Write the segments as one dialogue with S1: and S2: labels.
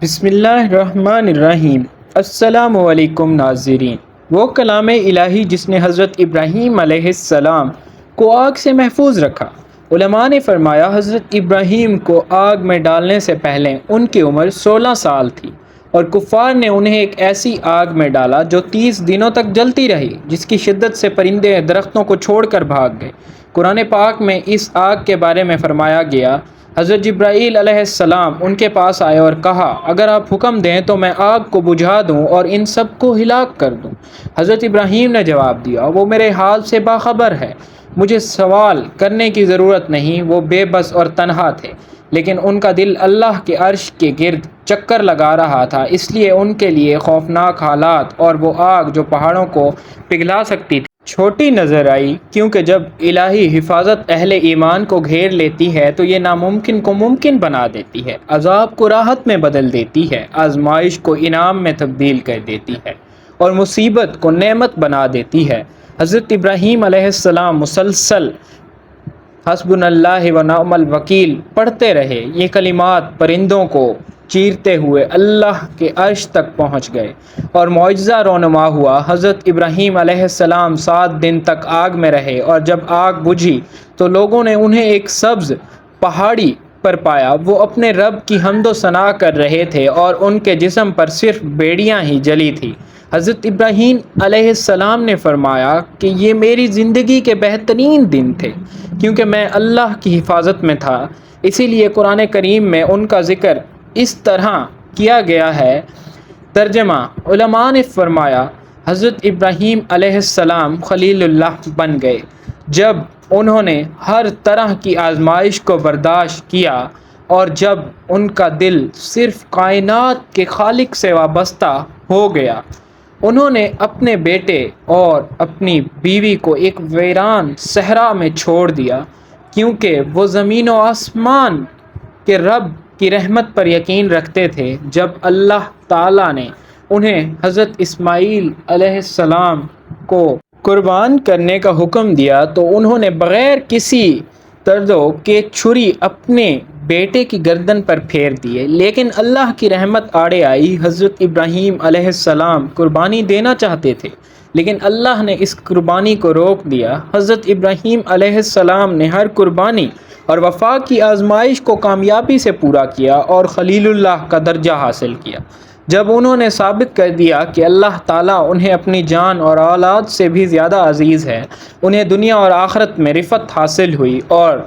S1: بسم اللہ الرحمن الرحیم۔ السلام علیکم ناظرین۔ وہ کلام الہی جس نے حضرت ابراہیم علیہ السلام کو آگ سے محفوظ رکھا۔ علماء نے فرمایا حضرت ابراہیم کو آگ میں ڈالنے سے پہلے ان کی عمر 16 سال تھی اور کفار نے انہیں ایک ایسی آگ میں ڈالا جو 30 دنوں تک جلتی رہی، جس کی شدت سے پرندے درختوں کو چھوڑ کر بھاگ گئے۔ قرآن پاک میں اس آگ کے بارے میں فرمایا گیا، حضرت جبرائیل علیہ السلام ان کے پاس آئے اور کہا، اگر آپ حکم دیں تو میں آگ کو بجھا دوں اور ان سب کو ہلاک کر دوں۔ حضرت ابراہیم نے جواب دیا، وہ میرے حال سے باخبر ہے، مجھے سوال کرنے کی ضرورت نہیں۔ وہ بے بس اور تنہا تھے، لیکن ان کا دل اللہ کے عرش کے گرد چکر لگا رہا تھا، اس لیے ان کے لیے خوفناک حالات اور وہ آگ جو پہاڑوں کو پگھلا سکتی تھی چھوٹی نظر آئی، کیونکہ جب الہی حفاظت اہل ایمان کو گھیر لیتی ہے تو یہ ناممکن کو ممکن بنا دیتی ہے، عذاب کو راحت میں بدل دیتی ہے، آزمائش کو انعام میں تبدیل کر دیتی ہے اور مصیبت کو نعمت بنا دیتی ہے۔ حضرت ابراہیم علیہ السلام مسلسل حسبنا اللہ و نعم الوکیل پڑھتے رہے۔ یہ کلمات پرندوں کو چیرتے ہوئے اللہ کے عرش تک پہنچ گئے اور معجزہ رونما ہوا۔ حضرت ابراہیم علیہ السلام 7 دن تک آگ میں رہے اور جب آگ بجھی تو لوگوں نے انہیں ایک سبز پہاڑی پر پایا۔ وہ اپنے رب کی حمد و ثنا کر رہے تھے اور ان کے جسم پر صرف بیڑیاں ہی جلی تھیں۔ حضرت ابراہیم علیہ السلام نے فرمایا کہ یہ میری زندگی کے بہترین دن تھے، کیونکہ میں اللہ کی حفاظت میں تھا۔ اسی لیے قرآن کریم میں ان کا ذکر اس طرح کیا گیا ہے۔ ترجمہ: علماء نے فرمایا حضرت ابراہیم علیہ السلام خلیل اللہ بن گئے جب انہوں نے ہر طرح کی آزمائش کو برداشت کیا اور جب ان کا دل صرف کائنات کے خالق سے وابستہ ہو گیا۔ انہوں نے اپنے بیٹے اور اپنی بیوی کو ایک ویران صحرا میں چھوڑ دیا، کیونکہ وہ زمین و آسمان کے رب کی رحمت پر یقین رکھتے تھے۔ جب اللہ تعالیٰ نے انہیں حضرت اسماعیل علیہ السلام کو قربان کرنے کا حکم دیا تو انہوں نے بغیر کسی تردد کے چھری اپنے بیٹے کی گردن پر پھیر دیے، لیکن اللہ کی رحمت آڑے آئی۔ حضرت ابراہیم علیہ السلام قربانی دینا چاہتے تھے، لیکن اللہ نے اس قربانی کو روک دیا۔ حضرت ابراہیم علیہ السلام نے ہر قربانی اور وفا کی آزمائش کو کامیابی سے پورا کیا اور خلیل اللہ کا درجہ حاصل کیا۔ جب انہوں نے ثابت کر دیا کہ اللہ تعالیٰ انہیں اپنی جان اور اولاد سے بھی زیادہ عزیز ہے، انہیں دنیا اور آخرت میں رفعت حاصل ہوئی اور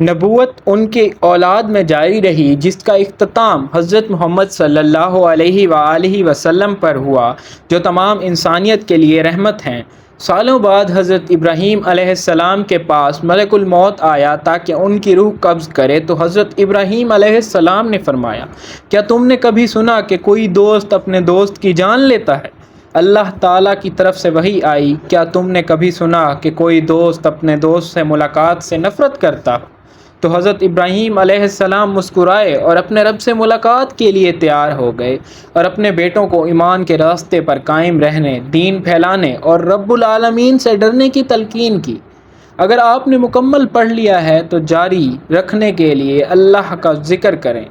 S1: نبوت ان کے اولاد میں جاری رہی، جس کا اختتام حضرت محمد صلی اللہ علیہ وآلہ وسلم پر ہوا، جو تمام انسانیت کے لیے رحمت ہیں۔ سالوں بعد حضرت ابراہیم علیہ السلام کے پاس ملک الموت آیا تاکہ ان کی روح قبض کرے، تو حضرت ابراہیم علیہ السلام نے فرمایا، کیا تم نے کبھی سنا کہ کوئی دوست اپنے دوست کی جان لیتا ہے؟ اللہ تعالیٰ کی طرف سے وحی آئی، کیا تم نے کبھی سنا کہ کوئی دوست اپنے دوست سے ملاقات سے نفرت کرتا ہو؟ تو حضرت ابراہیم علیہ السلام مسکرائے اور اپنے رب سے ملاقات کے لیے تیار ہو گئے اور اپنے بیٹوں کو ایمان کے راستے پر قائم رہنے، دین پھیلانے اور رب العالمین سے ڈرنے کی تلقین کی۔ اگر آپ نے مکمل پڑھ لیا ہے تو جاری رکھنے کے لیے اللہ کا ذکر کریں۔